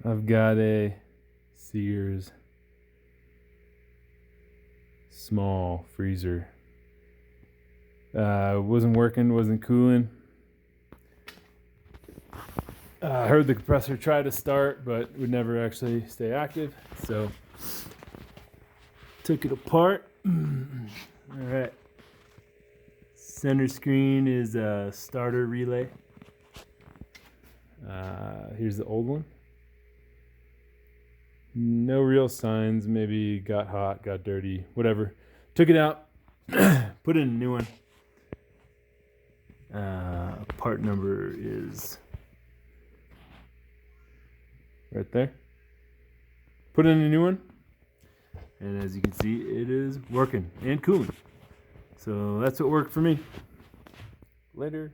I've got a Sears small freezer. Wasn't working, wasn't cooling. I heard the compressor try to start, but would never actually stay active. So took it apart. All right. Center screen is a starter relay. Here's the old one. No real signs. Maybe got hot, got dirty, whatever. Took it out, put in a new one. Part number is right there. Put in a new one. And as you can see, it is working and cooling. So that's what worked for me. Later.